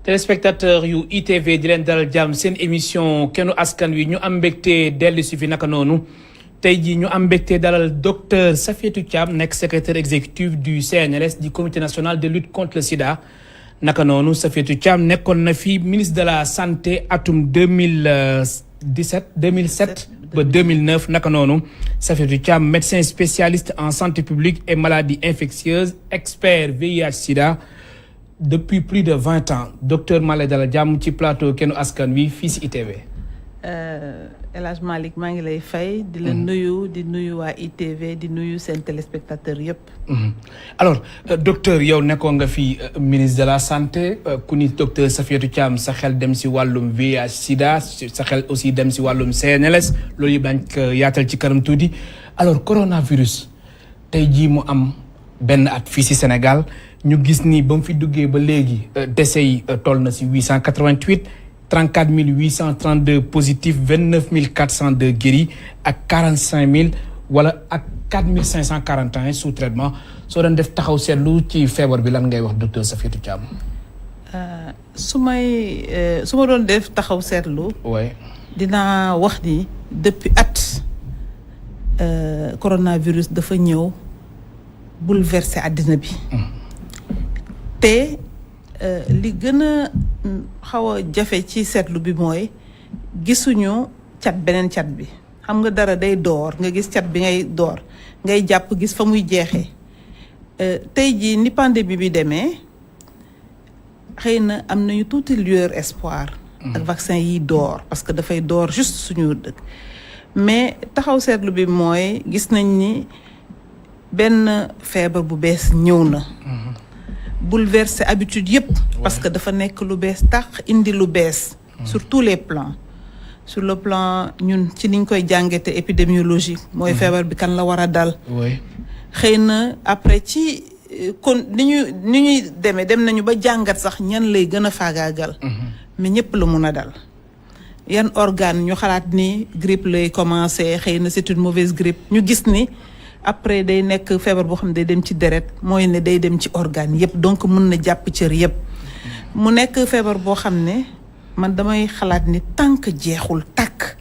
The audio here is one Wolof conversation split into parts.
téléspectateur yu ITV di leen dalal jàmm seen émission kennu askan wi ñu am mbégte dellu si fi naka noonu tey jii ñu am mbégte dalal docteur Safiétou Thiam nekk secrétaire exécutif du CNRS du comité national de lutte contre le sida naka noonu Safiétou Thiam nekkoon na fi ministre de la santé atum 2007 ba 2009 naka noonu Safiétou Thiam médecin spécialiste en santé publique et maladies infectieuses expert VIH sida depuis plus de 20 ans docteur Malé dalal jàmm ci plateau kennu askan wi fii si ITV. El Hadj Malick maa ngi lay fay. di la nuyu di nuyu waa ITV di nuyu seen téléspectateur yëpp. alors docteur yow nekkoon nga fi ministre de la santé ku ni docteur Safiétou Thiam sa xel dem si wàllum VIH sida sa xel aussi dem si wàllum CNLS loolu yëpp dañ ko yaatal ci kanam tuuti alors coronavirus tey jii mu am benn at fii si Sénégal. ñu gis ni ba mu fi duggee ba léegi décès yi toll na si 888 34 832 positifs 29 402 guéris ak 45 000 wala ak 4 541 sous traitement soo doon def taxaw seetlu ci feebar bi lan ngay wax docteur Safiétou Thiam. su ma doon def taxaw seetlu. oui dinaa wax ni depuis at coronavirus dafa ñëw bouleverser àddina bi. te li gën a xaw a jafe ci seetlu bi mooy gisuñu beneen cat bi xam nga dara day door nga gis cat bi ngay door ngay jàpp gis fa muy jeexee tey jii ni pandémie bi demee xëy na am nañu tuuti lueur espoir. ak vaccin yi door parce que dafay door juste suñu dëkk mais taxaw seetlu bi mooy gis nañ ni benn feebar bu bees ñëw na. bouleverser habitude yëpp parce que dafa nekk lu bees tax indi lu bees sur tous les plans sur le plan ñun ci niñ koy jàngate épidémiologie mooy feebar bi kan la war a dal xëy na après ci kon ni ñuy dem nañu ba jàngat sax ñan lay gën a faagaagal mais ñëpp la mun a dal yan organe ñu xalaat ni grippe lay commencé xëy na c'est une mauvaise grippe ñu gis ni après day nekk feebar boo xam ne day dem ci deret mooy ne day dem ci organe yëpp donc mun na jàpp cër yëpp mu nekk feebar boo xam ne man damay xalaat ni tant que jeexul tàkk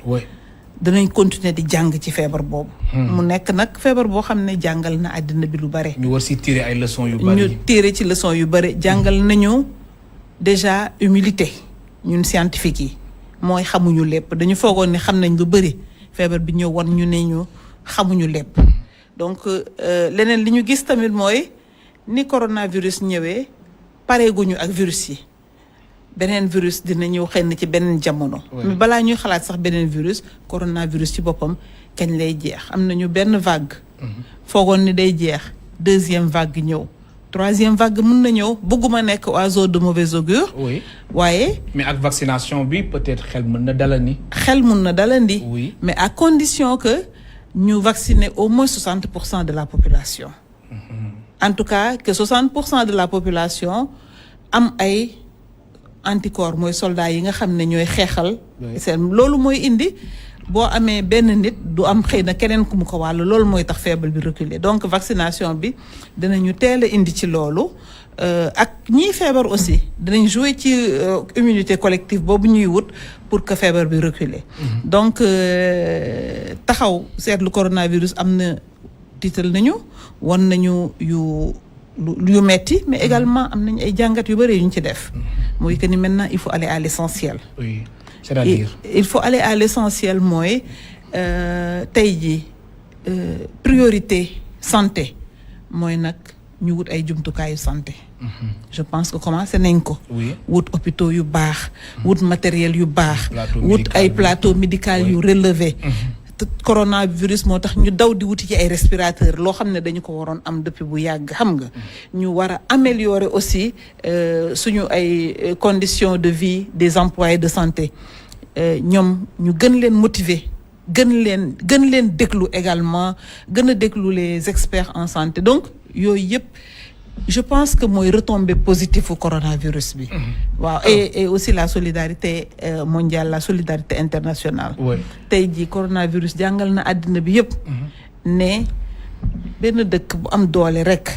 danañ continuer di jàng ci feebar boobu mu nekk nag feebar boo xam ne jàngal na àddina bi lu bare ñu war si tirer ay leçons yu bari ñu tirer ci leçons yu bari jàngal nañu déjà humilité ñun scientifique yi mooy xamuñu lépp dañu foogoon ne xam nañ lu bari feebar bi ñëw wan ñu ne ñu xamuñu lépp donc leneen li ñu gis tamit mooy ni coronavirus ñëwee pareeguñu ak virus yi beneen virus dina ñëw xëy na ci beneen jamono. mais balaa ñuy xalaat sax beneen virus coronavirus ci boppam kañ lay jeex am nañu benn vague. foogoon ni day jeex deuxième vague ñëw troisième vague mun na ñëw bëgguma nekk oiseau de mauvais augure. oui waaye. mais ak vaccination bi peut-être xel mën na dalandi. xel mun na dalandi. oui mais à condition que. ñu vacciner au moins 60% de la population. En tout cas que 60% de la population am ay anticorps mooy soldats yi nga xam ne ñooy xeexal. seen loolu mooy indi boo amee benn nit du am xëy na keneen ku mu ko wàll loolu mooy tax feebar bi reculer donc vaccination bi dinañu teel a indi ci loolu ak ñiy feebar aussi dinañ jouer ci immunité collective boobu ñuy wut pour que feebar bi reculer. donc taxaw seetlu coronavirus am na tiital nañu wan nañu yu metti mais également am nañu ay jàngat yu bëri yu ñu ci def. mooy que ni maintenant il faut aller à l'essentiel. oui c'est-à-dire. il faut aller à l'essentiel mooy tey jii priorité santé mooy nag ñu wut ay jumtukaayu santé. je pense que commencé nañ ko. wut hôpitaux yu baax. wut matériel yu baax. wut ay plateau médical yu relevé. coronavirus moo tax ñu daw di wuti ci ay respirateur loo xam ne dañu ko waroon am depuis bu yàgg xam nga. ñu war a améliorer aussi suñu ay conditions de vie des employés de santé ñoom ñu gën leen motiver gën leen déglu également gën a déglu les experts en santé donc yooyu yëpp je pense que mooy retombée positive au coronavirus bi. waaw et aussi la solidarité mondiale la solidarité internationale. tey jii coronavirus jàngal na àddina bi yëpp. ne benn dëkk bu am doole rek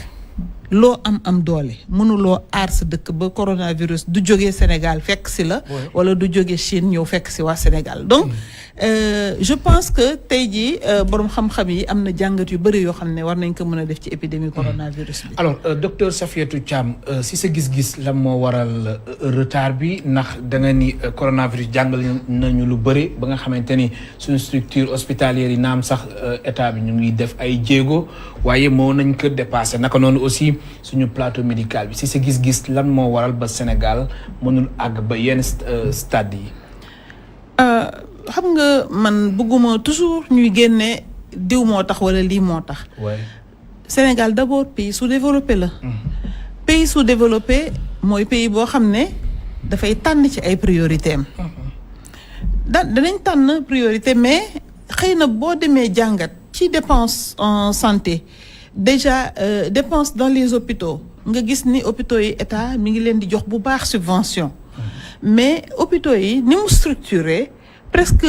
loo am doole mënuloo aar sa dëkk ba coronavirus du jógee Sénégal fekk si la wala du jógee Chine ñëw fekk si waa Sénégal donc je pense que tey jii borom xam-xam yi am na jàngat yu bëri yoo xam ne war nañ ko mën a def ci épidémie coronavirus bi. alors docteur Safiatou Thiam si sa gis-gis lan moo waral retard bi ndax da nga ni coronavirus jàngal nañu lu bëri ba nga xamante ni suñu structure hospitalière yi naam sax état bi ñu ngi def ay jéego waaye moo nañ ko dépassé naka noonu aussi suñu plateau médical bi si sa gis-gis lan moo waral ba Sénégal mënul àgg ba yenn stade yi. xam nga man bëgguma toujours ñuy génne diw moo tax wala lii moo tax. Sénégal d'abord pays sous-développé la. pays sous-développé mooy pays boo xam ne dafay tànn ci ay priorité am. danañ tànn priorité mais xëy na boo demee jàngat ci dépense en santé déjà dépense dans les hôpitaux nga gis ni hôpitaux yi état mi ngi leen di jox bu baax subvention. mais hôpitaux yi ni mu structuré presque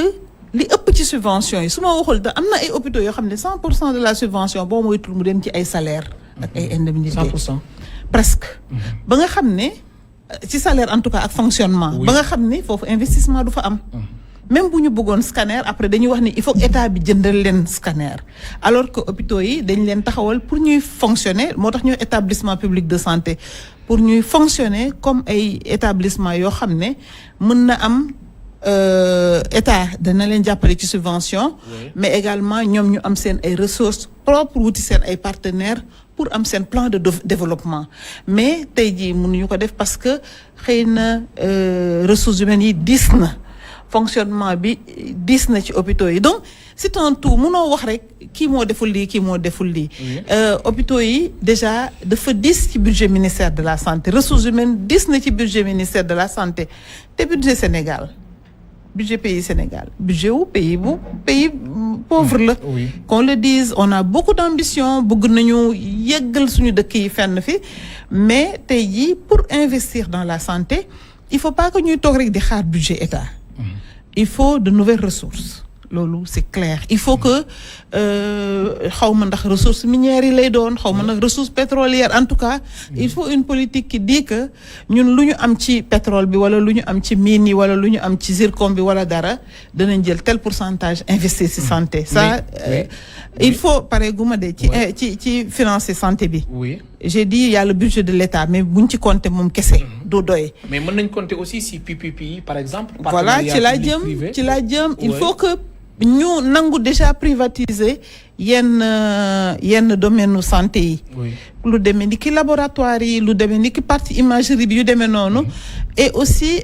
li ëpp ci subvention yi su ma waxul da am na ay hôpitaux yoo xam ne 100% de la subvention boo moytul mu dem ci ay salaire ak ay indemnités 100%. presque ba nga xam ne ci salaire en tout cas ak fonctionnement ba nga xam ne foofu investissement du fa am même bu ñu bëggoon scanner après dañuy wax ni il faut que état bi jëndal leen scanner alors que hôpitaux yi dañ leen taxawal pour ñuy fonctionner moo tax ñuy établissement public de santé pour ñuy fonctionner comme ay établissement yoo xam ne mën na am état dana leen jàppale ci subvention mais également ñoom ñu am seen ay ressources propres wuti seen ay partenaires pour am seen plan de développement mais tey jii mënuñu ko def parce que xëy na ressources humaines yi diis na fonctionnement bi diis na ci hôpitaux yi donc c'est un tout mënoo wax rek kii moo deful lii kii moo deful lii hôpitaux yi déjà dafa diis ci budget ministère de la santé ressources humaines diis na ci budget ministère de la santé te budget Sénégal budget pays Sénégal budget wu pays pauvre la qu'on le dise on a beaucoup d'ambition bëgg nañu yeggal suñu dëkk yi fenn fi mais tey jii pour investir dans la santé il faut pas que ñuy toog rek di xaar budget état il faut de nouvelles ressources loolu c'est clair il faut que xaw ma ndax ressources minières yi lay doon xaw ma ndax ressources pétrolières en tout cas il faut une politique qui dit que ñun lu ñu am ci pétrole bi wala lu ñu am ci mine yi wala lu ñu am ci zircon bi wala dara danañ jël tel pourcentage investir ci santé ça il faut pare guma de ci financer santé bi j'ai dit il y a le budget de l'État mais buñ ci compter moom kese du doy mais mën nañ compter aussi si PPP par exemple voilà ci laa jëm il faut que ñu nangu déjà privatiser yenn domaine santé yi lu demee ni ki laboratoire yi lu demee ni ki partie imagerie bi yu demee noonu et aussi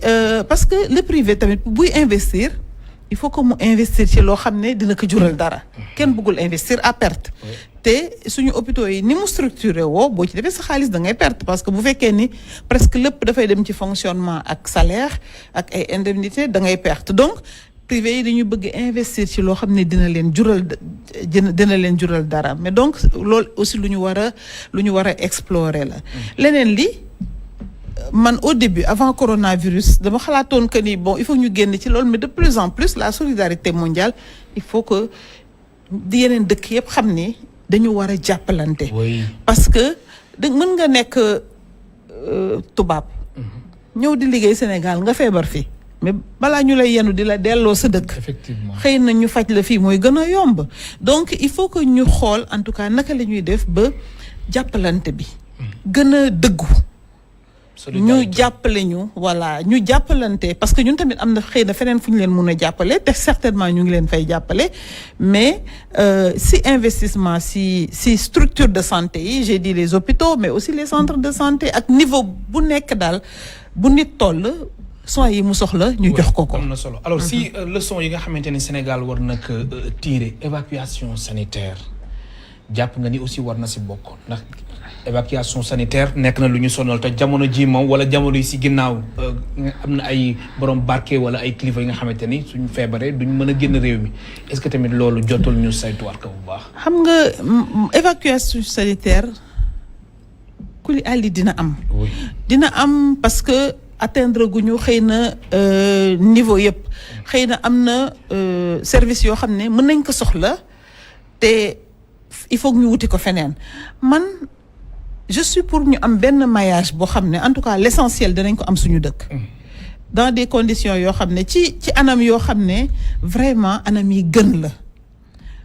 parce que le privé tamit buy investir il faut que mu investir ci loo xam ne dina ko jural dara kenn bëggul investir à perte te suñu hôpitaux yi ni mu structuré woo boo ci defee sa xaalis da ngay perte parce que bu fekkee ni presque lépp dafay dem ci fonctionnement ak salaire ak ay indemnité da ngay perte donc privé yi dañuy bëgg investir ci loo xam ne dina leen jural dara mais donc loolu aussi lu ñu war a explorer la leneen li man au début avant coronavirus dama xalaatoon que ni bon il faut ñu génn ci loolu mais de plus en plus la solidarité mondiale il faut que di yeneen dëkk yëpp xam ni dañu war a jàppalante parce que mën nga nekk tubaab ñëw di liggéey Sénégal nga feebar fi mais balaa ñu lay yenu di la delloo sa dëkk effectivement xëy na ñu faj la fii mooy gën a yomb donc il faut que ñu xool en tout cas naka la ñuy def ba jàppalante bi gën a dëggu ñu jàppale ñu voilà ñu jàppalante parce que ñun tamit am na xëy na feneen fu ñu leen mun a jàppale te certainement ñu ngi leen fay jàppale mais si investissement si structure de santé yi j'ai dit les hôpitaux mais aussi les centres de santé ak niveau bu nekk daal bu nit toll soins yi mu soxla ñu jox ko. am na solo alors si leçon yi nga xamante ne Sénégal war na ko tirer évacuation sanitaire jàpp nga ni aussi war na si bokk ndax évacuation sanitaire nekk na lu ñu sonal te jamono ji moom wala jamono yi si ginnaaw am na ay borom barke wala ay kilifa yi nga xamante ni suñu feebaree duñ mën a génn réew mi est-ce que tamit loolu jotul ñu saytuwaat ko bu baax. xam nga évacuation sanitaire ku li àlli dina am. dina am parce que atteindre gu ñu xëy na niveau yëpp xëy na am na service yoo xam ne mën nañ ko soxla te il faut que ñu wuti ko feneen man. je suis pour ñu am benn maillage boo xam ne en tout cas l'essentiel danañ ko am suñu dëkk. dans des conditions yoo xam ne ci anam yoo xam ne vraiment anam yi gën la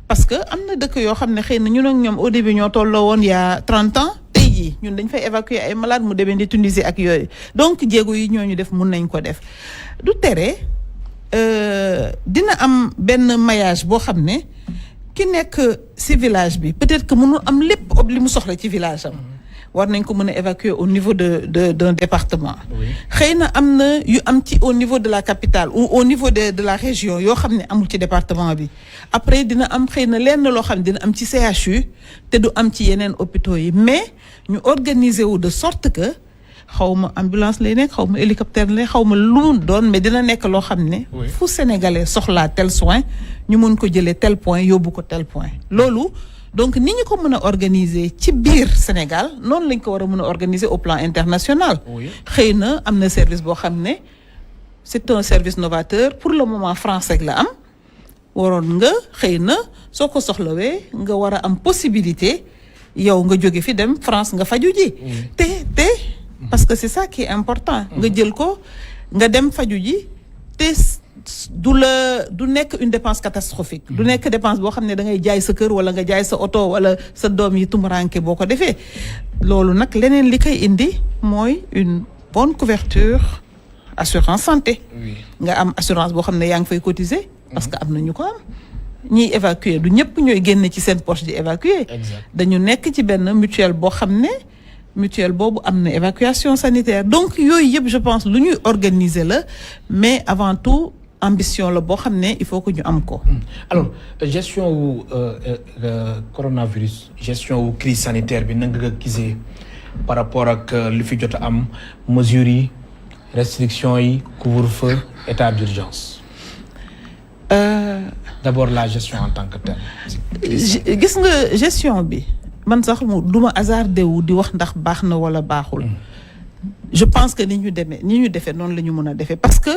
parce que am na dëkk yoo xam ne xëy na ñun ak ñoom au début ñoo tolloo woon il y a 30 ans tey jii ñun dañ fay évacuer ay malades mu demee di Tunisie ak yooyu donc jéego yi ñooñu def mun nañ ko def du tere dina am benn maillage boo xam ne ki nekk ci village bi peut-être que mënul am lépp li mu soxla ci village am. war nañ ko mën a évacuer au niveau d'un département. xëy na am na yu am ci au niveau de la capitale ou au niveau de la région yoo xam ne amul ci département bi après dina am xëy na lenn loo xam ne dina am ci CHU te du am ci yeneen hôpitaux yi mais ñu organiser wu de sorte que xaw ma ambulance lay nekk xaw ma hélicoptère lay xaw ma lu mu doon mais dina nekk loo xam ne. fu sénégalais soxlaa tel soin ñu mun ko jëlee tel point yóbbu ko tel point loolu. donc ni ñu ko mën a organiser ci biir Sénégal noonu lañ ko war a mën a organiser au plan international. xëy na am na service boo xam ne c'est un service novateur pour le moment français la am waroon nga xëy na soo ko soxlawee nga war a am possibilité yow nga jóge fi dem France nga faju ji. te parce que c'est ça qui est important. nga jël ko nga dem faju ji te. du nekk une dépense catastrophique du nekk dépense boo xam ne da ngay jaay sa kër wala nga jaay sa oto wala sa doom yi tumuranke boo ko defee loolu nag leneen li koy indi mooy une bonne couverture assurance santé nga am assurance boo xam ne yaa ngi fay cotiser parce que am na ñu ko am ñiy évacuer du ñëpp ñooy génne ci seen poche di évacuer dañu nekk ci benn mutuelle boo xam ne mutuelle boobu am na évacuation sanitaire donc yooyu yëpp je pense lu ñuy organiser la mais avant tout ambition la boo xam ne il faut que ñu am ko. alors gestion wu coronavirus gestion wu crise sanitaire bi nanga nga gisee par rapport ak li fi jot a am mesures yi restrictions yi couvre-feu état d'urgence. D'abord la gestion en tant que telle. gis nga gestion bi man sax du ma hasardé wu di wax ndax baax na wala baaxul. je pense que ni ñu defee noonu la ñu mën a defee parce que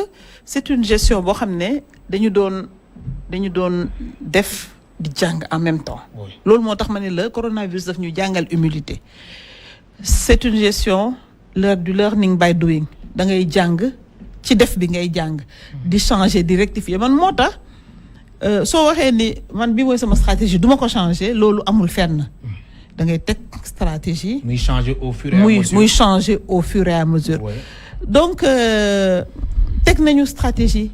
c'est une gestion boo xam ne dañu doon def di jàng en même temps. loolu moo tax ma ne la coronavirus daf ñu jàngal humilité. c'est une gestion du learning by doing da ngay jàng ci def bi ngay jàng. di changer di rectifier man moo tax soo waxee ni man bi mooy sama stratégie du ma ko changer loolu amul fenn. da ngay teg stratégie. muy changer au fur et à mesure muy changer au fur et à mesure. donc teg nañu stratégie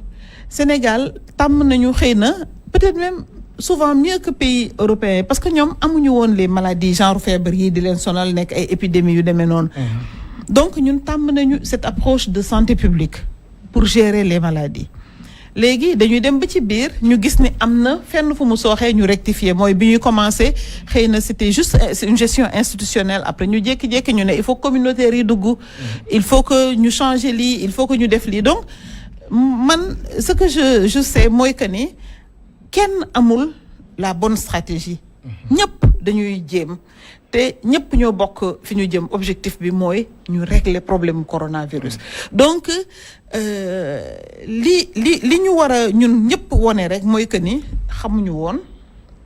Sénégal tàmm nañu xëy na peut-être même souvent mieux que pays européens parce que ñoom amuñu woon les maladies genre feebar yi di leen sonal nekk ay épidémies yu demee noonu. donc ñun tàmm nañu cette approche de santé publique pour gérer les maladies. léegi dañuy dem ba ci biir ñu gis ni am na fenn fu mu sooxee ñu rectifier mooy bi ñuy commencer xëy na c'était juste une gestion institutionnelle après ñu jékki-jékki ñu ne il faut communautaire yi dugg. il faut que ñu changer lii il faut que ñu def lii donc man ce que je sais mooy que ni kenn amul la bonne stratégie. ñëpp dañuy jéem te ñëpp ñoo bokk fi ñu jëm objectif bi mooy ñu régler problème coronavirus. donc li ñu war a ñun ñëpp wone rek mooy que ni xamuñu woon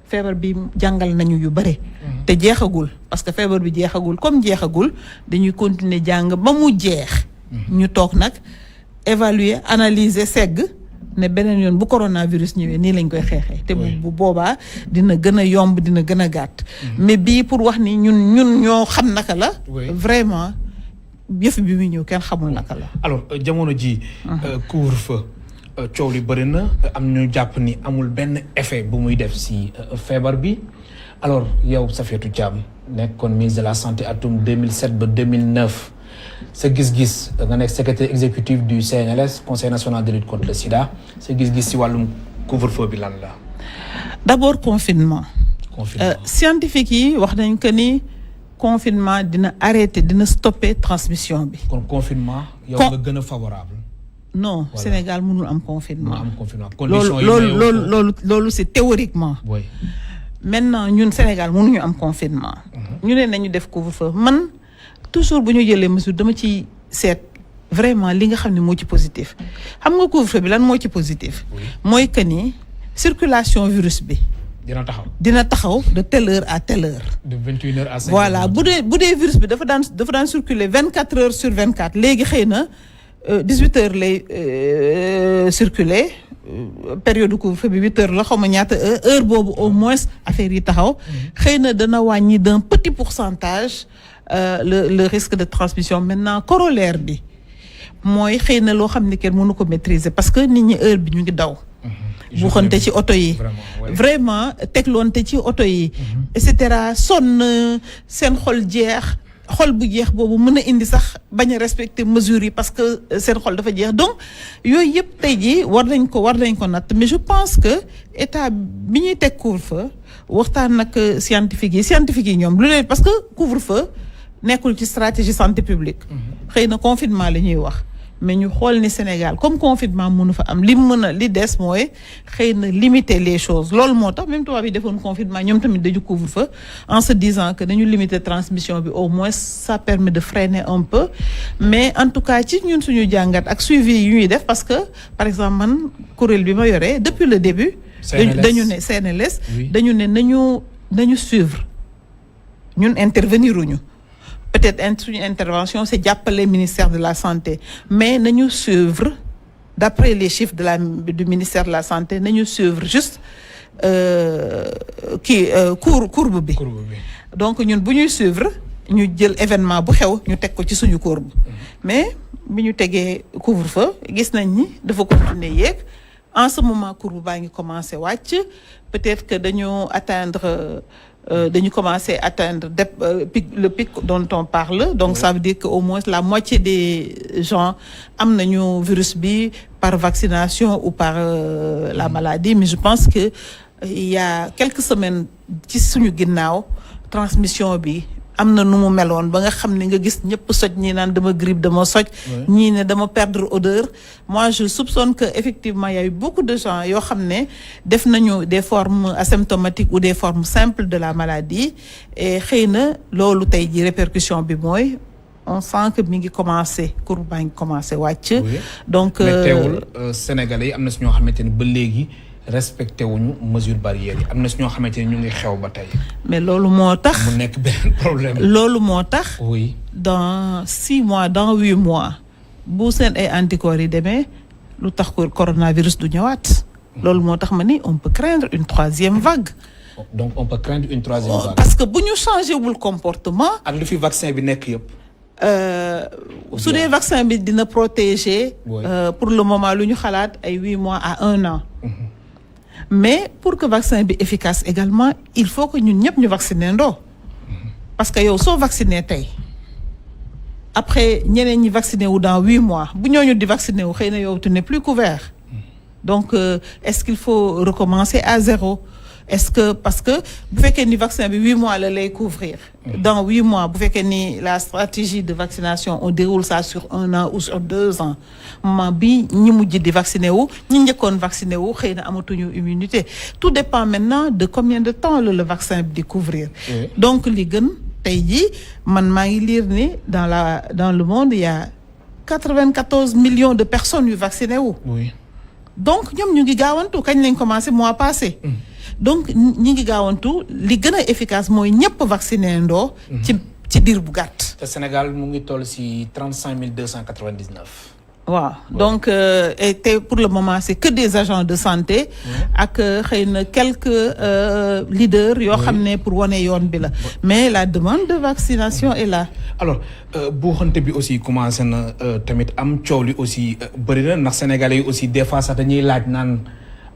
feebar bi jàngal nañu yu bare. te jeexagul parce que feebar bi jeexagul comme jeexagul dañuy continuer jàng ba mu jeex. ñu toog nag évaluer analyser segg ne beneen yoon bu coronavirus ñëwee nii lañ koy xeexee. te bu boobaa dina gën a yomb dina gën a gàtt. mais bii pour wax ni ñun ñoo xam naka la. vraiment yëf bi muy ñëw kenn xamul naka la. alors jamono ji couvre-feu coow li bëri na am ñu jàpp ni amul benn effet bu muy def si feebar bi alors yow Safiatou Thiam nekkoon ministre de la santé atum 2007 ba 2009. sa gis-gis nga nekk secrétaire exécutif du CNLS Conseil national de lutte contre le sida sa gis-gis ci wàllum couvre-feu bi lan la. d'abord confinement. scientifique yi wax nañ que ni confinement dina arrêter dina stopper transmission bi. kon confinement. yow nga gën a favorable. non voilà. Sénégal mënul am confinement. conditions yi loolu c'est théoriquement. oui. maintenant ñun Sénégal mënuñu am confinement. ñu ne nañu def couvre-feu man. toujours bu ñu jëlee mesure dama ci seet vraiment li nga xam ne moo ci positif xam nga couvre-feu bi lan moo ci positif. mooy que ni circulation virus bi dina taxaw. dina taxaw de telle heure à telle heure. de 21h à 5h. voilà bu dee virus bi dafa daan circuler 24 heures sur 24 léegi xëy na 18 heures lay circuler période couvre-feu bi 8 heures la xaw ma ñaata heure boobu au moins affaire yi taxaw. xëy na dana wàññi d'un petit pourcentage le risque de transmission. Maintenant corollaire bi mooy xëy na loo xam ne kenn mënu ko maîtriser parce que nit ñi heure bi ñu ngi daw. buuxante ci oto yi vraiment tegloonte ci oto yi et cetera sonn seen xol bu jeex boobu mën a indi sax bañ a respecter mesures yi parce que seen xol dafa jeex donc yooyu yëpp tey jii war nañ ko natt mais je pense que état bi ñuy teg couvre-feu waxtaan nag scientifique yi ñoom lu leen parce que couvre-feu nekkul ci stratégie santé publique xëy na confinement la ñuy wax mais ñu xool ni Sénégal comme confinement mënu fa am li des mooy xëy na limiter les choses loolu moo tax même tubaab yi defoon confinement ñoom tamit dañu couvre-feu en se disant que dañu limiter transmission bi au moins ça permet de freiner un peu mais en tout cas ci ñun suñu jàngat ak suivi yu ñuy def parce que par exemple man kuréel bi ma yoree depuis le début dañu ne CNLS dañu ne nañu suivre ñun intervenir uñu peut-être suñu intervention c'est jàppale ministère de la santé mais nañu suivre d'après les chiffres du ministère de la santé nañu suivre juste courbe bi donc ñun bu ñuy suivre ñu jël événement bu xew ñu teg ko ci suñu courbe mais bi ñu tegee couvre-feu gis nañ ni dafa continuer yéeg en ce moment courbe baa ngi commencer wàcc peut-être que dañu commencer atteindre le pic dont on parle donc ça veut dire que au moins la moitié des gens am nañu virus bi par vaccination ou par la maladie mais je pense que il y a quelques semaines ci suñu ginnaaw transmission bi am na nu mu meloon ba nga xam ne nga gis ñëpp soj ñii naan dama grippe dama soj ñii ne dama perdre odeur moi je soupçonne que effectivement il y a eu beaucoup de gens yoo xam ne def nañu des formes asymptomatiques ou des formes simples de la maladie et xëy na loolu tey ji répercussion bi mooy on sent que mi ngi commencé courbe baa ngi commencé wàcc donc mais teewul Sénégalais yi am na si ñoo xamante ni ba léegi respecté wuñu mesure barrières yi am na si ñoo xamante ni ñu ngi xew ba tey. mais loolu moo tax mu nekk benn problème. loolu moo tax. oui dans 6 mois dans 8 mois bu seen ay anticorps yi demee lu tax ko coronavirus du ñëwaat. loolu moo tax ma ni on peut craindre une 3e vague. donc on peut craindre une 3e vague. parce que bu ñu changé wul comportement. ak lu fi vaccin bi nekk yëpp. su dee vaccin bi dina protéger. pour le moment lu ñu xalaat ay 8 mois à 1 an. mais pour que vaccin bi efficace également il faut que ñun ñëpp ñu vacciner ndoo parce que yow soo vacciner tey après ñeneen ñi vacciner wu dans 8 mois bu ñooñu di vacciner wu xëy na yow tu n'es plus couvert donc est-ce qu'il faut recommencer à zéro est-ce que parce que bu fekkee ni vaccin bi 8 mois la lay couvrir dans 8 mois bu fekkee ni la stratégie de vaccination on déroule ça sur 1 an ou sur 2 ans moment bi ñi mujj di vacciner wu ñi njëkkoon vacciner wu xëy na amatuñu immunité tout dépend maintenant de combien de temps le vaccin bi di couvrir donc li gën tey jii man maa ngi lire ni dans le monde il y a 94 millions de personnes yu vacciné wu donc ñoom ñu ngi gaawantu kañ lañ commencé mois passé donc ñi ngi gaawantu li gën a efficace mooy ñëpp vacciné ndoo ci diir bu gàtt. te Sénégal mu ngi toll ci 35 299. waaw donc et te pour le moment c'est que des agents de santé. ak xëy na quelques leaders yoo xam ne pour wane yoon bi la. mais la demande de vaccination est là. alors buuxante bi aussi commencé na tamit am coow li aussi bëri na ndax sénégalais yi aussi des fois sax dañuy laaj naan.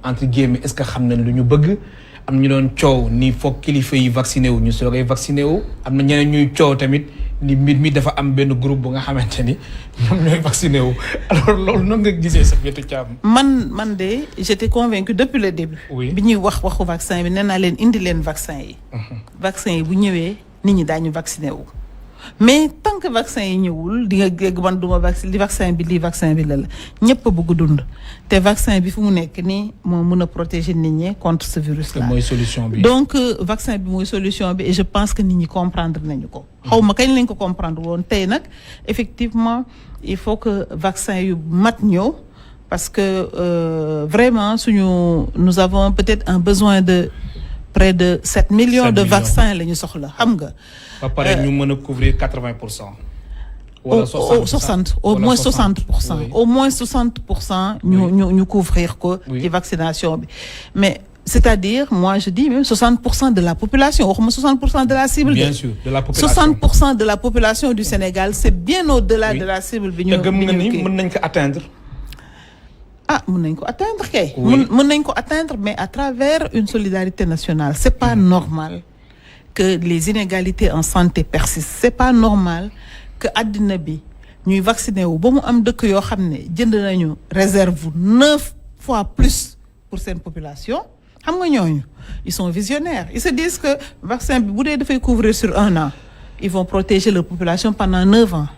entre guillemets est-ce que xam nañ lu ñu bëgg am ñu doon coow ni foog kilifa yi vacciné wu ñu soogay vacciné wu am na ñeneen ñuy coow tamit ni mbir mi dafa am benn groupe bu nga xamante ni ñoom ñooy vacciné wu alors loolu noonu nga gisee Safiatou Thiam. man de j'étais convaincue depuis le début. bi ñuy waxu vaccin bi nee naa leen indi leen vaccin yi. vaccin yi bu ñëwee nit ñi daañu vacciné wu. mais tant que vaccin yi ñëwul di nga dégg man duma vaccin li vaccin bi lii vaccin bi la ñëpp a bëgg dund te vaccin bi fu mu nekk nii moo mën a protéger nit ñi contre ce virus là. mooy solution bi. donc vaccin bi mooy solution bi et je pense que nit ñi comprendre nañu ko. xaw ma kañ lañ ko comprendre woon tey nag effectivement il faut que vaccin yu mat ñëw parce que vraiment nous avons peut-être un besoin de près de 7 millions 7 de millions. vaccins la ñu soxla xam nga. ba pare ñu mën a couvrir 80%. wala 60 au wala moins 60%. 60%. Oui. Au moins 60% ñu couvrir ko Oui. ci vaccination bi mais c'est-à-dire moi je dis même 60% de la population waxuma 60% de la cible. bien sûr de la population 60% de la population du Sénégal c'est bien au-delà Oui. de la cible bi te ñu gëm nga ni kii. mën nañ ko atteindre. Mën nañ ko atteindre kay. Oui. mën nañ ko atteindre mais à travers une solidarité nationale c'est pas normal que les inégalités en santé persistent c'est pas normal que àddina bi ñuy vacciner wu ba mu am dëkk yoo xam ne jënd nañu réserve 9 fois plus pour seen population xam nga ñooñu ils sont visionnaires ils se disent que vaccin bi bu dee dafay couvrir sur 1 an ils vont protéger leur population pendant 9 ans.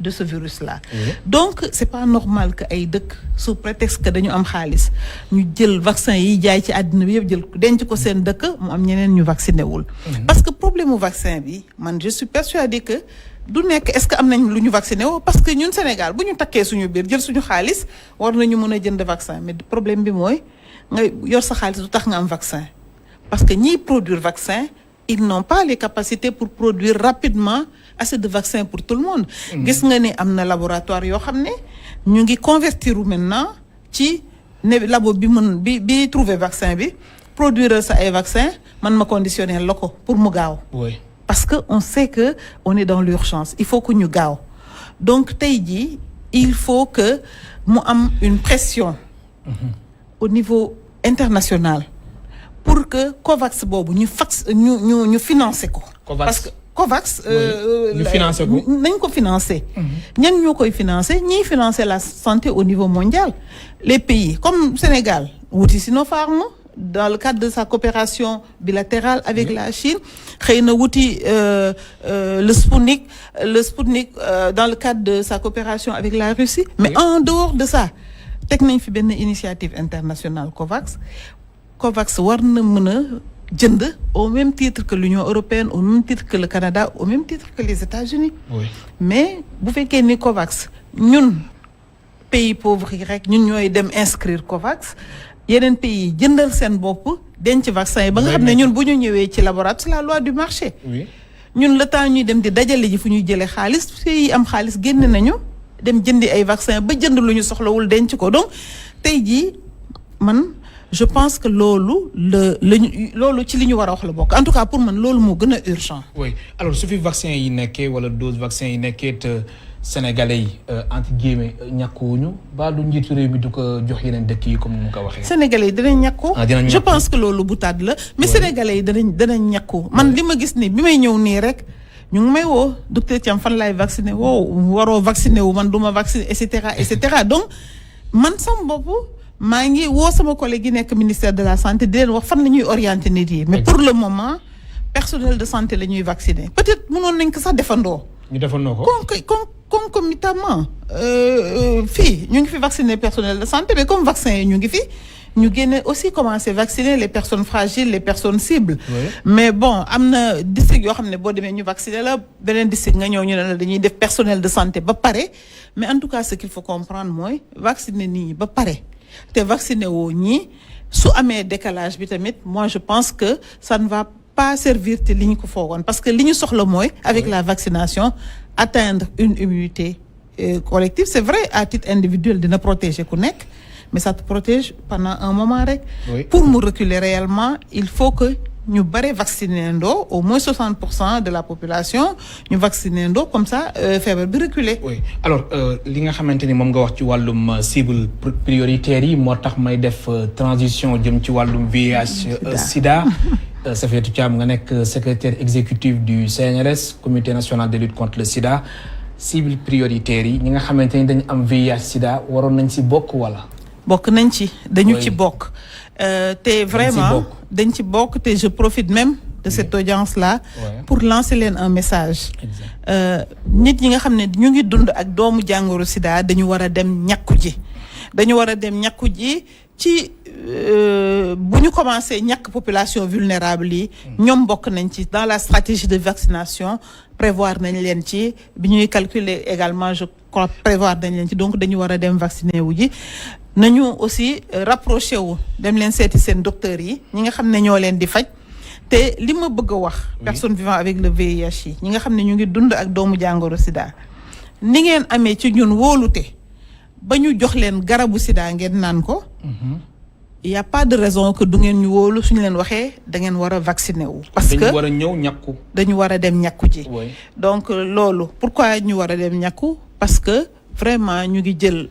De ce virus-là. Oui. Donc c'est pas normal que ay dëkk sous prétexte que dañu am xaalis ñu jël vaccin yi jaay ci àddina bi yëpp jël denc ko seen dëkk mu am ñeneen ñu vacciné wul. Parce que problème mu vaccin bi man je suis persuadée que du nekk est-ce que am nañ lu ñu vacciné woo parce que ñun Sénégal bu ñu takkee suñu biir jël suñu xaalis war nañu mën a jënd vaccin mais problème bi mooy nga yor sa xaalis du tax nga am vaccin parce que ñiy produire vaccin ils n'ont pas les capacités pour produire rapidement assez de vaccins pour tout le monde. gis nga ni am na laboratoire yoo xam ne ñu ngi convertir maintenant ci ne labo bi bi trouver vaccin bi produire sa ay vaccin man ma conditionner la ko pour mu gaaw. oui. Parce que on sait que on est dans l'urgence il faut que ñu gaaw donc tey jii il faut que mu am une pression au niveau international pour que COVAX boobu ñu financer ko. COVAX. Parce que COVAX. ñu financer ko nañ ko financer. ñan ñoo koy financer ñiy financer la santé au niveau mondial les pays comme Sénégal wuti Sinopharm dans le cadre de sa coopération bilatérale avec la Chine xëy na wuti le Sputnik dans le cadre de sa coopération avec la Russie mais en dehors de ça teg nañ fi benn initiative internationale COVAX war na mën a jënd au même titre que l'Union européenne au même titre que le Canada au même titre que les États-Unis oui. mais bu fekkee ni COVAX ñun pays pauvres yi rek ñun ñooy dem inscrire COVAX yeneen pays jëndal seen bopp denc vaccin yi ba nga xam ne ñun bu ñu ñëwee ci laboratoire c'est la loi du marché oui. ñun le temps ñuy dem di dajale ji fu ñuy jëlee xaalis pays am xaalis génn nañu dem jëndi ay vaccin ba jënd lu ñu soxlawul denc ko donc tey jii man je pense que loolu loolu ci li ñu war a wax la bokk en tout cas pour man loolu moo gën a urgent. oui alors su fi vaccin yi nekkee wala dose vaccin yi nekkee te sénégalais yi entre guillemets ñàkkuwuñu ba du njiitu réew mi du ko jox yeneen dëkk yi comme ni mu ko waxee. sénégalais yi danañ ñàkku. dinañ je pense que loolu boutade la. mais sénégalais yi danañ ñàkku. man li ma gis ni bi may ñëw nii rek ñu ngi may woo docteur Thiam fan laay vacciné waroo vacciné wu man du ma vacciné et cetera donc man sama bopp. maa ngi woo sama collègue yi nekk ministère de la santé di leen wax fan la ñuy orienter nit yi mais pour le moment personnel de santé la ñuy vacciner peut-être mënoon nañ ko sax defandoo. ñu defandoo ko. concomitamment fii ñu ngi fi vacciner personnel de santé mais comme vaccin yi ñu ngi fi ñu génne aussi commencer vacciner les personnes fragiles les personnes cibles. Oui. mais bon am na district yoo xam ne boo demee ñu vacciner la beneen district nga ñëw ñu ne la dañuy def personnel de santé ba pare mais en tout cas ce qu'il faut comprendre mooy vacciner nit ñi ba pare. te vacciné woo ñii su amee décalage bi tamit moi je pense que ça ne va pas servir te li ñu ko foogoon parce que li ñu soxla mooy avec la vaccination atteindre une immunité collective c'est vrai à titre individuel dina protéger ku nekk mais ça te protège pendant un moment rek. Oui. Pour mu reculer réellement il faut que ñu bare vacciner ndoo au moins 60% de la population ñu vacciner ndoo comme ça feebar bi reculer. oui alors li nga xamante ni moom nga wax ci wàllum cible prioritaire yi moo tax may def transition jëm ci wàllum VIH sida Safiatou Thiam nga nekk secrétaire exécutif du CNRS comité national de lutte contre le sida cible prioritaire yi ñi nga xamante ni dañu am VIH sida waroon nañ ci bokk wala. bokk nañ ci dañu Oui. ci bokk te vraiment dañ ci bokk te je profite même de cette audience là Ouais. pour lancer leen un message Exact. nit ñi nga xam ne ñu ngi dund ak doomu jàngoro sida dañu war a dem ñàkku ji ci bu ñu commencé ñàkk population vulnérable yi ñoom bokk nañ ci dans la stratégie de vaccination prévoir nañ leen ci bi ñuy calculer également je crois prévoir nañ leen ci donc dañu war a dem vacciner wu ji nañu aussi rapproché wu dem leen seeti seen docteurs yi ñi nga xam ne ñoo leen di faj te li ma bëgg a wax personnes vivant avec le VIH yi ñi nga xam ne ñu ngi dund ak doomu jàngoro sida ni ngeen amee ci ñun wóolute ba ñu jox leen garabu sida ngeen naan ko il y a pas de raison que du ngeen ñu wóolu suñu leen waxee da ngeen war a vacciner wu parce que dañu war a ñëw ñàkku dañu war a dem ñàkku ji donc loolu pourquoi ñu war a dem ñàkku parce que vraiment ñu ngi jël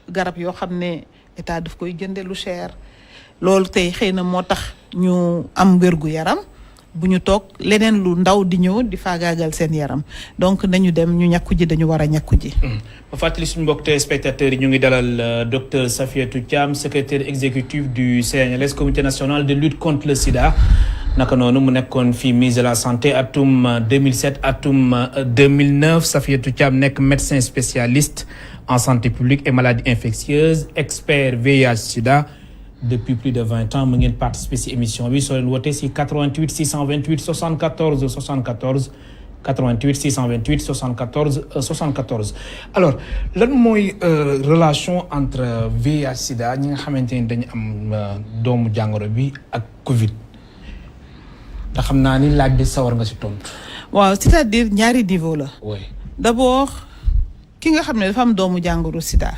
garab yoo xam ne état daf koy jënde lu cher loolu tey xëy na moo tax ñu am wérgu yaram bu ñu toog leneen lu ndaw di ñëw di faagaagal seen yaram donc nañu dem ñu ñàkku ji dañu war a ñàkku ji. ba fàttali suñu mbokk téléspectateurs yi ñu ngi dalal docteur Safiatou Thiam secrétaire exécutif du CNLS comité national de lutte contre le sida naka noonu mu nekkoon fii ministre de la santé atum 2007 atum 2009 Safiatou Thiam nekk médecin spécialiste en santé publique et maladies infectieuses expert VIH sida. Depuis plus de 20 ans mu ngeen participer ci émission bi soo leen wootee ci 88 628 74 74 88 628 74 74 alors lan mooy relation entre VIH sida ñi nga xamante ni dañu am doomu jàngoro bi ak Covid ndax xam naa ni laaj bi sawar nga ci tontu. waaw c'est-à-dire ñaari niveau la. oui d'abord ki nga xam ne dafa am doomu jàngoro sida.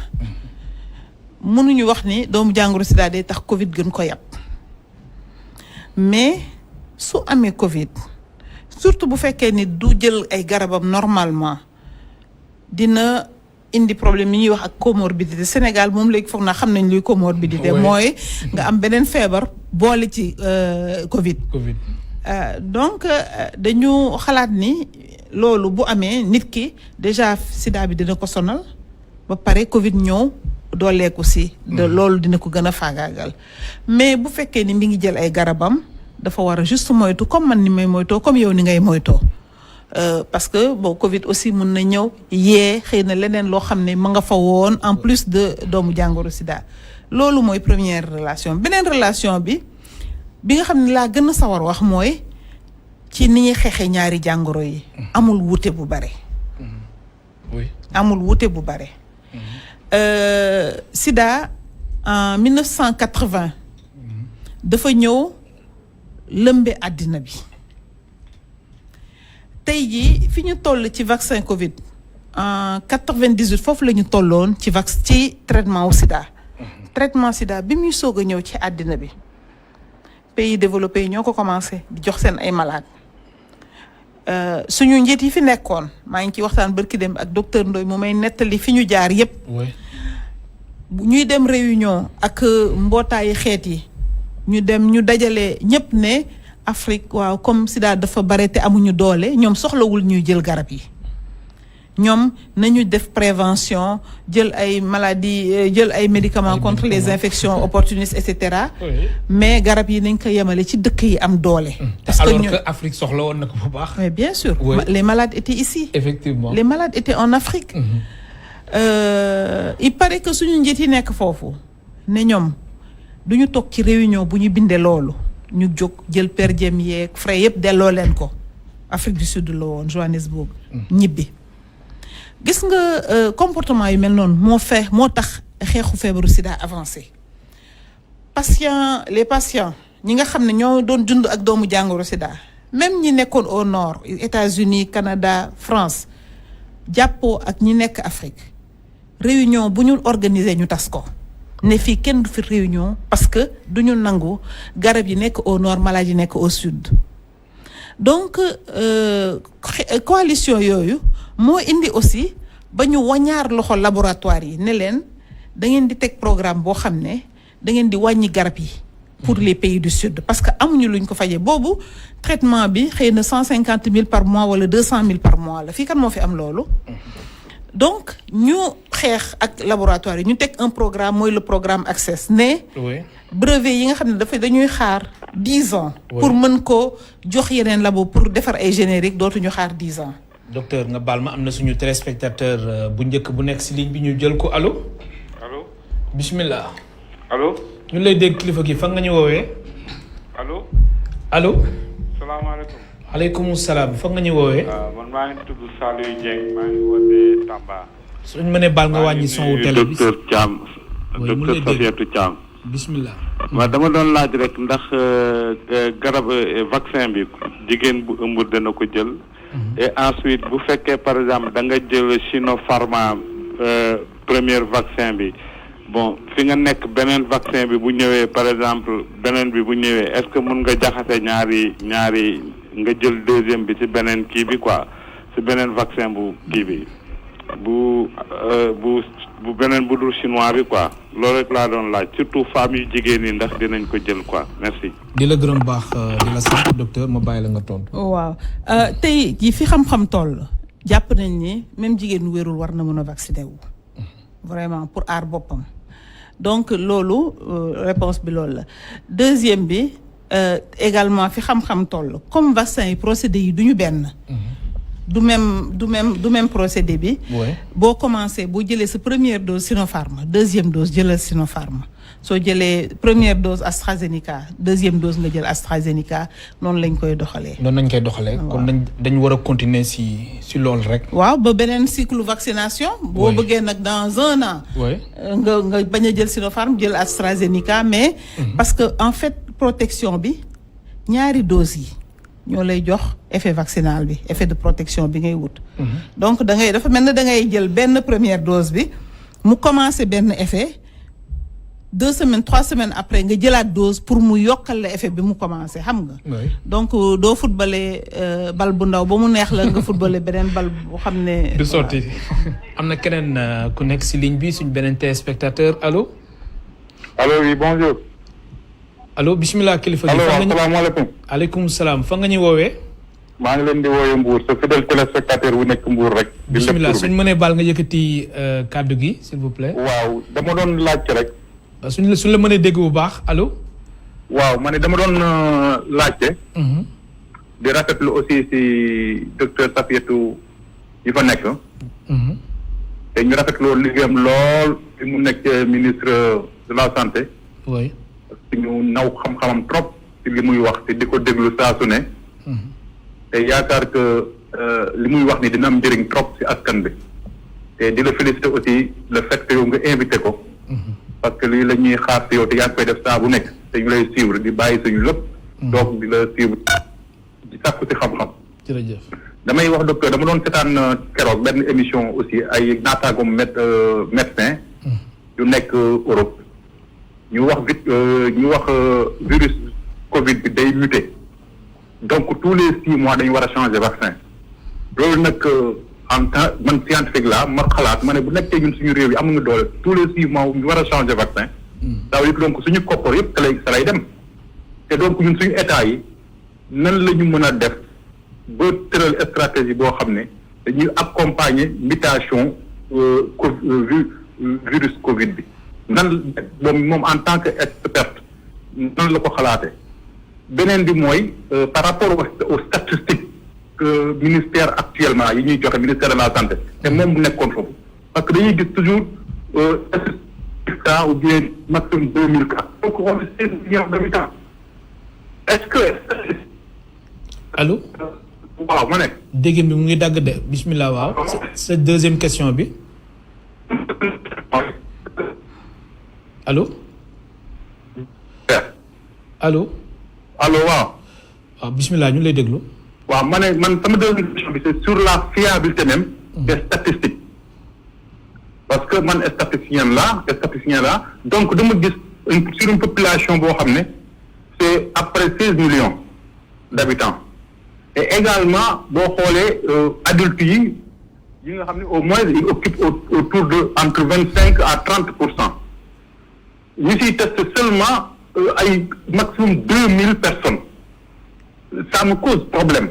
mënuñu wax ni doomu jàngoro sida day tax Covid gën ko yàpp mais su amee Covid surtout bu fekkee ni du jël ay garabam normalement dina indi problème yi ñuy wax ak comorbidité Sénégal moom léegi foog naa xam nañ luy comorbidité mooy nga am beneen feebar boole ci Covid. Donc dañu xalaat ni loolu bu amee nit ki déjà sida bi dina ko sonal ba pare Covid ñëw. dooleeku si de loolu dina ko gën a faagaagal mais bu fekkee ni mi ngi jël ay garabam dafa war a juste moytu comme man ni may moytoo comme yow ni ngay moytoo parce que bon Covid aussi mun na ñëw yee xëy na leneen loo xam ne ma nga fa woon en plus de doomu jàngoro sida loolu mooy première relation beneen relation bi nga xam ne laa gën a sawar wax mooy ci ni ñuy xeexee ñaari jàngoro yi amul wuute bu bare amul wuute bu bare sida en 1980 dafa ñëw lëmbe àddina bi tey jii fi ñu toll ci vaccin Covid en 98 foofu la ñu tolloon ci traitement wu sida traitement sida bi muy soog a ñëw ci àddina bi pays développés yi ñoo ko commencé di jox seen ay malades suñu njiit yi fi nekkoon maa ngi ci waxtaan barki dem ak docteur Ndoye mu may nettali fi ñu jaar yépp ñuy dem réunion ak mbootaayu xeet yi ñu dajale ñépp ne Afrique waaw comme sida dafa bare te amuñu doole ñoom soxlawul ñuy jël garab yi ñoom nañu def prévention jël ay maladies jël ay médicaments contre les infections opportunistes et cetera mais garab yi nañ ko yemale ci dëkk yi am doole. parce que alors que Afrique soxla woon na ko bu baax. mais bien sûr les malades étaient ici. Effectivement les malades étaient en Afrique. Il paraît que suñu njiit yi nekk foofu ne ñoom duñu toog ci réunion bu ñu bindee loolu ñu jóg jël per diem yeeg frais yëpp delloo leen ko Afrique du Sud la woon Johannesburg ñibbi. gis nga comportement yu mel noonu moo tax xeexu feebaru sida avancé les patients ñi nga xam ne ñoo doon dund ak doomu jàngoro sida même ñi nekkoon au nord États-Unis Canada France jàppoo ak ñi nekk Afrique réunion bu ñu organiser ñu tas ko ne fii kenn du fi réunion parce que du ñu nangu garab yi nekk au nord malade yi nekk au sud donc coalition yooyu moo indi aussi ba ñu wañaar loxo laboratoire yi ne leen da ngeen di teg programme boo xam ne da ngeen di wàññi garab yi pour les pays du sud parce que amuñu luñ ko fajee boobu traitement bi xëy na 150 000 par mois wala 200 000 par mois la fii kan moo fi am loolu donc ñu xeex ak laboratoire yi ñu teg un programme mooy le programme Access ne brevet yi nga xam ne dañuy xaar 10 ans pour mën ko jox yeneen labo pour defar ay générique dootuñu xaar 10 ans docteur nga baal ma am na suñu téléspectateur bu njëkk bu nekk si ligne bi ñu jël ko allo bismillah allo ñu lay dégg kilifa gi fan nga ñu woowee allo salaamaaleykum aleykum salaam fan nga ñu woowee man maa ngi tudd Saliou Dieng maa ngi wootee Tamba suñ mënee baal nga wàññi son wu télé bi docteur Thiam docteur Safiatou Thiam. bismillah. waaw dama doon laaj rek ndax garab vaccin bi jigéen bu ëmb dana ko jël. et ensuite bu fekkee par exemple da nga jël Sinopharm premier vaccin bi bon fi nga nekk beneen vaccin bi bu ñëwee par exemple beneen bi bu ñëwee est-ce que mun nga jaxase ñaari nga jël deuxième bi ci beneen kii bi quoi ci beneen vaccin bu kii bi bu beneen bu dul chinois bi quoi loolu rek laa doon laaj surtout femmes yu jigéen yi ndax dinañ ko jël quoi merci. di la gërëm baax di la sant docteur ma bàyyi la nga tontu. waaw tey jii fi xam-xam toll jàpp nañ ni même jigéen wérul war na mën a vacciner wu. vraiment pour aar boppam donc loolu réponse bi loolu la deuxième bi également fi xam-xam toll comme vaccin yi procédé yi du ñu benn. du même procédé bi. boo commencé boo jëlee sa première dose Sinopharm deuxième dose jëlal Sinopharm soo jëlee première dose AstraZeneca deuxième dose nga jël AstraZeneca noonu lañ koy doxalee. kon dañ war a continuer si loolu rek. waaw ba beneen cycle vaccination. boo bëggee nag dans 1 an. nga bañ a jël Sinopharm jël AstraZeneca mais. parce que en fait protection bi ñaari doses yi. ñoo lay jox effet vaccinal bi effet de protection bi ngay wut. donc dafa mel ne da ngay jël benn première dose bi mu commencé benn effet 2 semaines 3 semaines après nga jëlaat dose pour mu yokkal la effet bi mu commencé xam nga. donc doo footballé bal bu ndaw ba mu neex la nga footballé beneen bal bu xam ne. du sotti am na keneen ku nekk si ligne bi suñ beneen téléspectateur allo. allo oui bonjour. allo bisimilah kilifa gi. allo asalaamaaleykum. aleykum salaam fa nga ñu woowee. maa ngi leen di woowee Mbour sa fidèle téléspectateur bu nekk Mbour rek. bisimilah suñ mënee baal nga yëkkati kàddu gi s'il vous plaît. waaw dama doon laajte rek. suñ la mënee dégg bu baax allo. waaw ma ne dama doon laajte. di rafetlu aussi si docteur Safiatou yi fa nekk. te ñu rafetlu liggéeyam lool fi mu nekk ministre de la santé. oui. ñu naw xam-xamam trop ci li muy wax te di ko déglu saa su ne. te yaakaar que li muy wax ni dina am njëriñ trop ci askan bi. te di la féliciter aussi le fait que yow nga invité ko. parce que lii la ñuy xaar ci yow te yaa ngi koy def saa bu nekk te ñu lay suivre di bàyyi suñu lépp. donc di la suivre di sàkku ci xam-xam. jërëjëf. damay wax docteur dama doon seetaan keroog benn émission aussi ay naataangoom médecin yu nekk Europe. ñu wax virus Covid bi day muté donc tous les 6 mois dañu war a changer vaccin loolu nag en tant man scientifique la ma xalaat ma ne bu nekkee ñun suñu réew yi amuñu doole tous les 6 mois ñu war a changer vaccin. ça veut dire donc suñu koppar yëpp sa lay dem te donc ñun suñu état yi nan la ñu mën a def ba tëral stratégie boo xam ne dañuy accompagner mutation virus Covid bi. nan moom en tant que expert nan la ko xalaate beneen bi mooy par rapport aux statistiques que ministère actuellement yi ñuy joxe ministère de la santé te moom bu nekkoon foofu parce que dañuy gis toujours cas ou bien maximum 2000 cas donc on est 16 millions d'habitants est-ce que allo waaw ma ne dégg bi mu ngi dagg de bismillah waaw sa deuxième question bi allo allo waaw. waaw bismillah ñu lay déglu. waaw man sama deuxième question bi c'est sur la fiabilité même des statistiques parce que man statisticien la donc dama gis sur une population boo xam ne c'est après 16 millions d'habitants et également boo xoolee adultes yi nga xam ne au moins ils occupent autour de entre 25 à 30%. ñu siy testé seulement ay maximum 2000 personnes ça me cause problème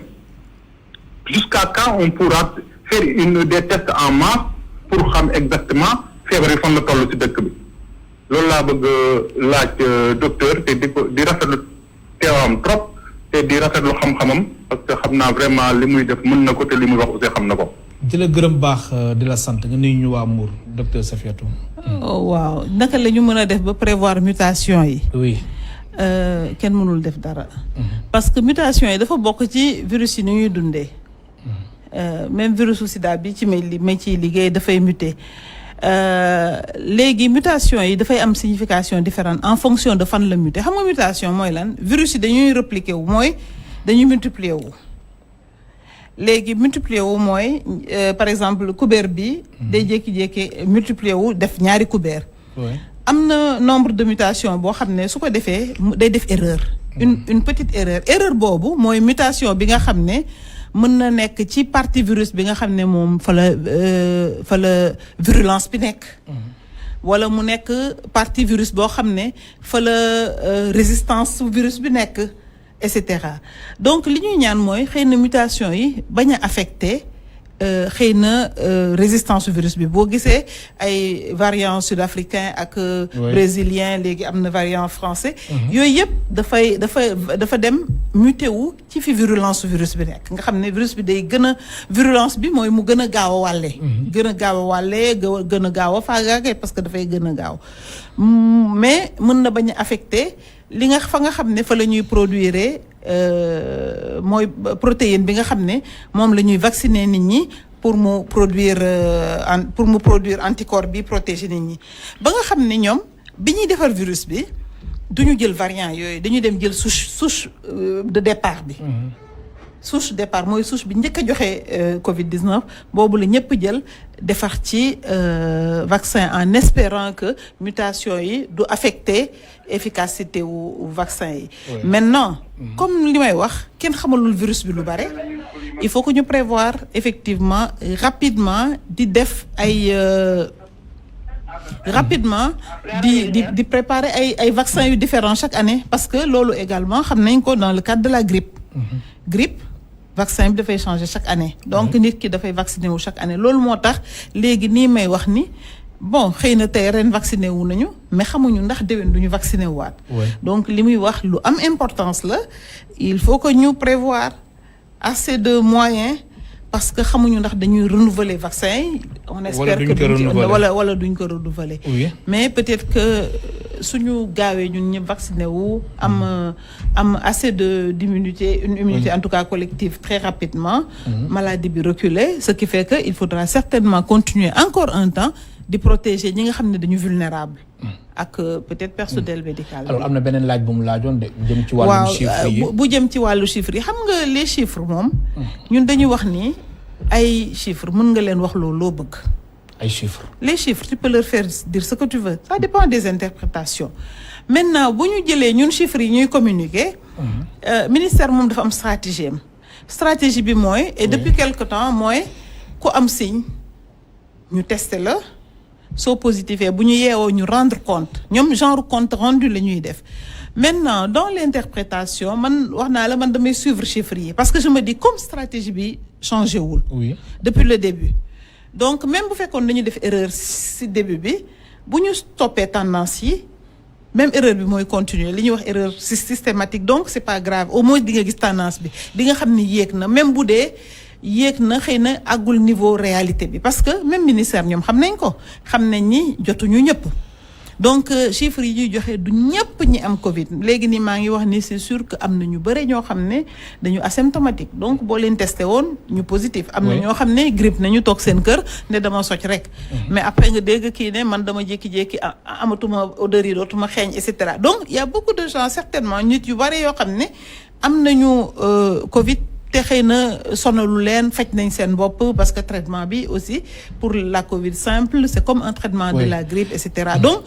jusqu'à quand on pourra faire des tests en masse pour xam exactement feebar yi fan la toll ci dëkk bi loolu laa bëgg laaj docteur te di rafetlu teewam trop te di rafetlu xam-xamam parce que xam naa vraiment li muy def mën na ko te li muy wax aussi xam na ko. di la gërëm baax di la sant nga nuyu ñu waa Mbour docteur Safiatou. waaw naka la ñu mën a def ba prévoir mutation yi. oui. kenn mënul def dara. parce que mutation yi dafa bokk ci virus yi ni ñuy dundee. même virusu sida bi ci may ciy liggéey dafay muté léegi mutation yi dafay am signification différente en fonction de fan la muté xam nga mutation mooy lan virus yi dañuy répliquer wu mooy dañuy multiplier wu léegi multiplier wu mooy par exemple couvert bi day jékki-jékki multiplier wu def ñaari couvert am na nombre de mutation boo xam ne su ko defee day def erreur une petite erreur boobu mooy mutation bi nga xam ne mën na nekk ci partie virus bi nga xam ne moom fa la virulence bi nekk wala mu nekk partie virus boo xam ne fa la résistance virus bi nekk et cetera donc li ñuy ñaan mooy xëy na mutation yi bañ a affecté xëy na résistance virus bi boo gisee ay variant sud-africain ak brésilien léegi am na variant français yooyu yëpp dafa dem muté wu ci fi virulence virus bi nekk nga xam ne virus bi day gën a virulence bi mooy mu gën a gaaw a wàlle gën a gaaw a wàlle gën a gaaw a faagaage parce que dafay gën a gaaw mais mën na bañ a affecté li nga fa nga xam ne fa la ñuy produire mooy protéine bi nga xam ne moom la ñuy vacciner nit ñi pour mu produire anticorps bi protéger nit ñi ba nga xam ne ñoom bi ñuy defar virus bi duñu jël variant yooyu dañu dem jël souche de départ bi souche départ mooy souche bi njëkk a joxe Covid-19 boobu la ñëpp jël defar ci vaccin en espérant que mutation yi du affecter efficacité wu vaccin yi maintenant comme li may wax kenn xamalul virus bi lu bare il faut que ñu prévoir effectivement rapidement di def ay rapidement di préparer ay vaccins yu différents chaque année parce que loolu également xam nañ ko dans le cadre de la grippe vaccin bi dafay changer chaque année donc nit ki dafay vacciner wu chaque année loolu moo tax léegi nii may wax ni bon xëy na tey ren vacciné wu nañu mais xamuñu ndax déwén duñu vacciné waat donc li muy wax lu am importance la il faut que ñu prévoir assez de moyens parce que xamuñu ndax dañuy renouveler vaccin yi on espère que wala duñ ko renouveler mais peut-être que suñu gaawee ñun ñëpp vacciné wu am assez de d'immunité une immunité en tout cas collective très rapidement maladie bi reculer ce qui fait que il faudra certainement continuer encore un temps di protéger ñi nga xam ne dañu vulnérable ak peut-être personnel médical alors am na beneen laaj bu mu laajoon de jëm ci wàllu chiffres yi bu jëm ci wàllu chiffres yi xam nga les chiffres moom ñun dañuy wax ni ay chiffres mën nga leen wax loo bëgg ay chiffres les chiffres tu peux leur faire dire ce que tu veux ça dépend des interprétations maintenant bu ñu jëlee ñun chiffres yi ñuy communiquer ministère moom dafa am stratégie bi mooy et depuis quelque temps mooy ku am signe ñu tester la soo positifé bu ñu yeewoo ñu rendre compte ñoom genre compte rendu la ñuy def maintenant dans l'interprétation man wax naa la man damay suivre chiffres yi parce que je me dis comme stratégie bi changé wul depuis le début donc même bu fekkoon dañu def erreur ci début bi bu ñu toppee tendance yi même erreur bi mooy continuer li ñuy wax erreur systématique donc c'est pas grave au moins di nga gis tendance bi di nga xam ni yéeg na même bu dee yéeg na xëy na àggul niveau réalité bi parce que même ministère ñoom xam nañ ko xam nañ ni jotuñu ñëpp donc chiffres yi ñuy joxe du ñëpp ñi am Covid léegi nii maa ngi wax ni c'est sûr que am na ñu bëre ñoo xam ne dañu asymptomatique donc boo leen testé woon ñu positif am na ñoo xam ne grippe nañu toog seen kër ne dama socc rek mais après nga dégg kii ne man dama jékki-jékki amatuma odeur yi dootuma xeeñ et cetera donc il y a beaucoup de gens certainement nit yu bëre yoo xam ne am nañu Covid te xëy na sonalu leen faj nañ seen bopp parce que traitement bi aussi pour la Covid simple c'est comme un traitement de la grippe et cetera donc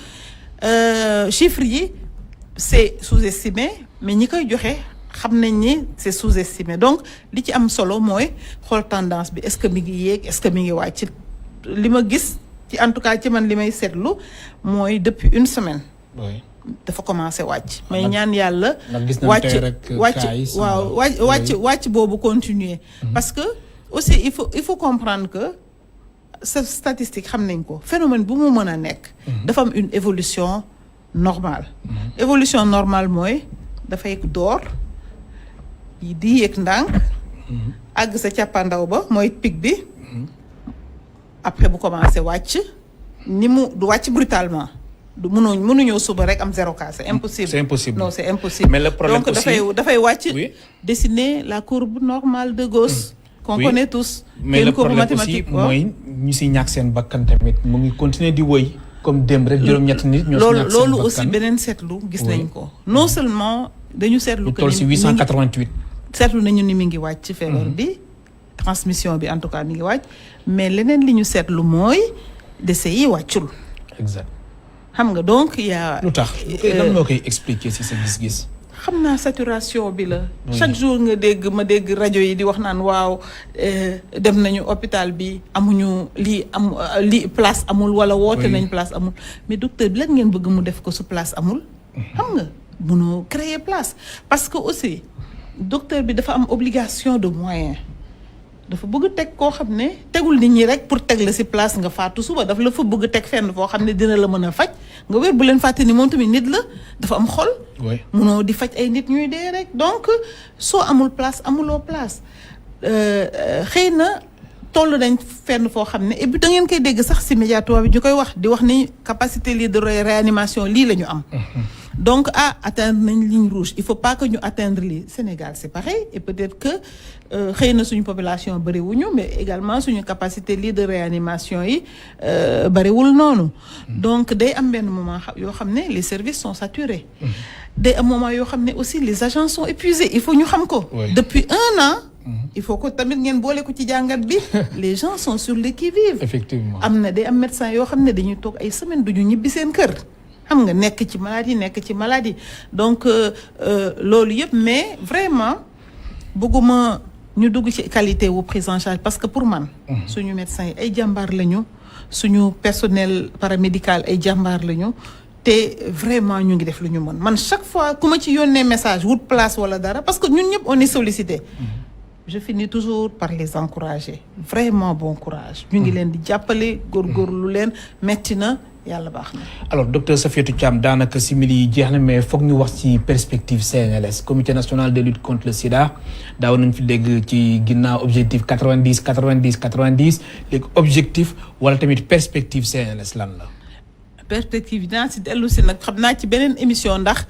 chiffres yi c'est sous-estimé mais ñi koy joxe xam nañ ni c'est sous-estimé donc li ci am solo mooy xool tendance bi est-ce que mi ngi yéeg est-ce que mi ngi wàcc li ma gis ci en tout cas ci man li may seetlu mooy depuis une semaine dafa commencé wàcc may ñaan yàlla wàcc boobu continuer parce que aussi il faut comprendre que sa statistique xam nañ ko phénomène bu mu mën a nekk dafa am une évolution normale évolution normale mooy dafay door di yéeg ndànk àgg sa càppandaw ba mooy pic bi après bu commencé wàcc ni mu du wàcc brutalement du mënuñoo suba rek am 0 cas c'est impossible. C'est impossible. Non, c'est impossible. Mais le problème donc aussi dafay wàcc dessiner la courbe normale de Gauss. qu'on connaît tous. mais le problème aussi mooy ñu si ñàkk seen bakkan tamit mu ngi continuer di wëy comme démb rek juróom-ñetti nit ñoo si ñàkk seen bakkan loolu aussi beneen seetlu gis nañ ko non seulement dañu seetlu que toll si 888 seetlu nañu ni mi ngi wàcc ci feebar bi transmission bi en tout cas mi ngi wàcc mais leneen li ñu seetlu mooy décès yi wàccul exact xam nga donc y a lu tax lan moo koy expliquer si sa gis-gis xam naa saturation bi la chaque jour nga ma dégg rajo yi di wax naan waaw dem nañu hôpital bi amuñu lii place amul wala woote nañ place amul mais docteur bi lan ngeen bëgg mu def ko su place amul xam nga mënoo créer place parce que aussi docteur bi dafa am obligation de moyen dafa bëgg teg koo xam ne tegul nit ñi rek pour teg la ci place nga faatu suba dafa la fa bëgg teg fenn foo xam ne dina la mën a faj nga wér bu leen fàtte ni moom tamit nit la dafa am xol munoo di faj ay nit ñuy dee rek donc soo amul place amuloo place xëy na toll nañ fenn foo xam ne et puis da ngeen koy dégg sax ci médiatoire bi ñu koy wax di wax ni capacité lii de réanimation lii la ñu am donc atteindre nañ ligne rouge il faut pas que ñu atteindre lii Sénégal c'est pareil et peut-être que xëy na suñu population bëriwuñu mais également suñu capacité lii de réanimation yi bëriwul noonu donc day am benn moment yoo xam ne les services sont saturés day am moment yoo xam ne aussi les agents sont épuisés il faut ñu xam ko depuis 1 an il faut que tamit ngeen boole ko ci jàngat bi les gens sont sur le qui-vive effectivement am na day am médecin yoo xam ne dañuy toog ay semaines duñu ñibbi seen kër xam nga nekk ci maladie donc loolu yëpp mais vraiment bëgguma ñu dugg ci qualité wu prise en charge parce que pour man suñu médecins yi ay jàmbaar lañu suñu personnel paramédical ay jàmbaar lañu te vraiment ñu ngi def lu ñu mën man chaque fois ku ma ci yónnee message wut place wala dara parce que ñun ñëpp on est sollicité je finis toujours par les encourager vraiment bon courage ñu ngi leen di jàppale góorgóorlu leen metti na yàlla baax na. alors docteur Safiatou Thiam daanaka simili yi jeex na mais foog ñu wax ci perspective CNLS comité national de lutte contre le sida daaw nañ fi dégg ci ginnaaw objectif 90 90 90 léegi objectif wala tamit perspective CNLS lan la. perspective yi dinaa si dellu si nag xam naa ci beneen émission ndax.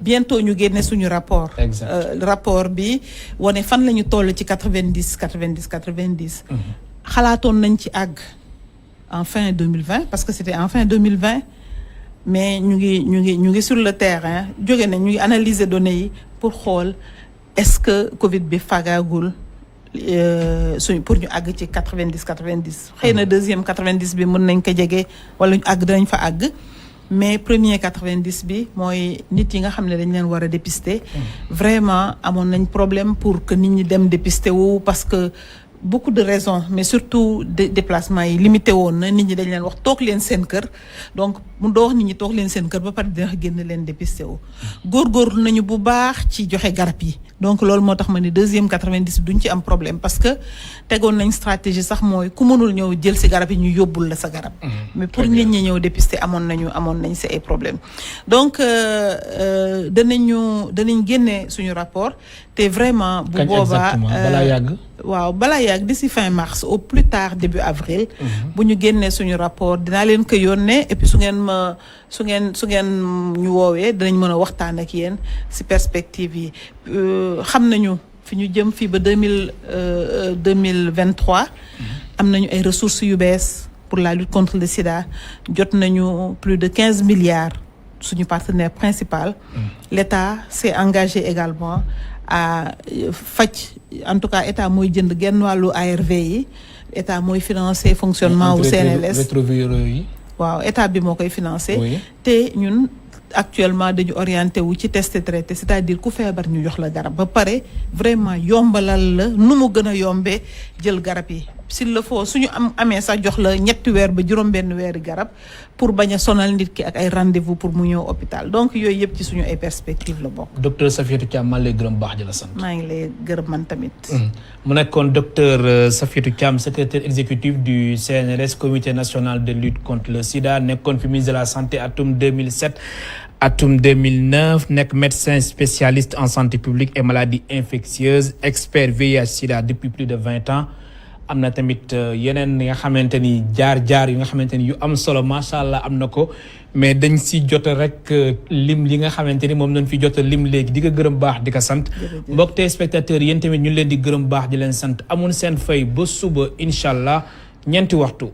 bientôt ñu génne suñu rapport. rapport bi wane fan la ñu toll ci 90 90 90. xalaatoon nañ ci àgg. en fin 2020 parce que c'était en fin 2020 mais ñu ngi sur le terrain jóge na ñu ngi analyser données yi pour xool est-ce que Covid bi fagaagul pour ñu àgg ci 90 90 xëy na deuxième 90 bi mën nañ ko jege wala ñu àgg dinañ fa àgg mais premier 90 bi mooy nit yi nga xam ne dañ leen war a dépister vraiment amoon nañ problème pour que nit ñi dem dépister wu parce que beaucoup de raisons mais surtout déplacement yi limité woon na nit ñi dañ leen wax toog leen seen kër donc mu doo wax nit ñi toog leen seen kër ba pare dina génn leen dépisté wu góorgóorlu nañu bu baax ci joxe garab yi donc loolu moo tax ma ne deuxième 90 duñ ci am problème parce que tegoon nañ stratégie sax mooy ku mënul ñëw jël si garab yi ñu yóbbul la sa garab mais pour nit ñi ñëw dépisté amoon nañ si ay problème donc danañ génne suñu rapport te vraiment bu boobaa balaa yàgg waaw balaa yàgg d'ici fin mars au plus tard début avril bu ñu génnee suñu rapport dinaa leen ko yónnee et puis su ngeen ñu woowee dinañ mën a waxtaan ak yéen ci perspective yi xam nañu fi ñu jëm fii ba 2023 am nañu ay ressources yu bees pour la lutte contre le sida jot nañu plus de 15 milliards suñu partenaire principal l'État s'est engagé également à faj en tout cas état mooy jënd genn wàllu ARV yi état mooy financer fonctionnement wu CNLS rétroviraux yi waaw état bi moo koy financer te ñun actuellement dañu orienté wu ci test traité c'est-à-dire ku feebar ñu jox la garab ba pare vraiment yombalal la nu mu gën a yombee jël garab yi s'il le faut suñu amee sax jox la 3 weer ba juróom-benn weeri garab pour bañ a sonal nit ki ak ay rendez-vous pour mu ñëw hôpital donc yooyu yëpp ci suñu ay perspectives la bokk. docteur Safiatou Thiam maa ngi lay gërëm baax di la sant. maa ngi lay gërëm man tamit. mu nekkoon docteur Safiatou Thiam secrétaire exécutif du CNRS comité national de lutte contre le sida nekkoon fi ministre de la santé atum 2007 atum 2009 nekk médecin spécialiste en santé publique et maladies infectieuses expert VIH/sida depuis plus de 20 ans. am na tamit yeneen yi nga xamante ni jaar-jaar yu nga xamante ni yu am solo macha allah am na ko mais dañ si jot rek lim li nga xamante ni moom lañ fi jot lim léegi di ko gërëm baax di ko sant. mbokk téléspectateurs yéen tamit ñu leen di gërëm baax di leen sant amul seen fay ba suba incha allah ñeenti waxtu.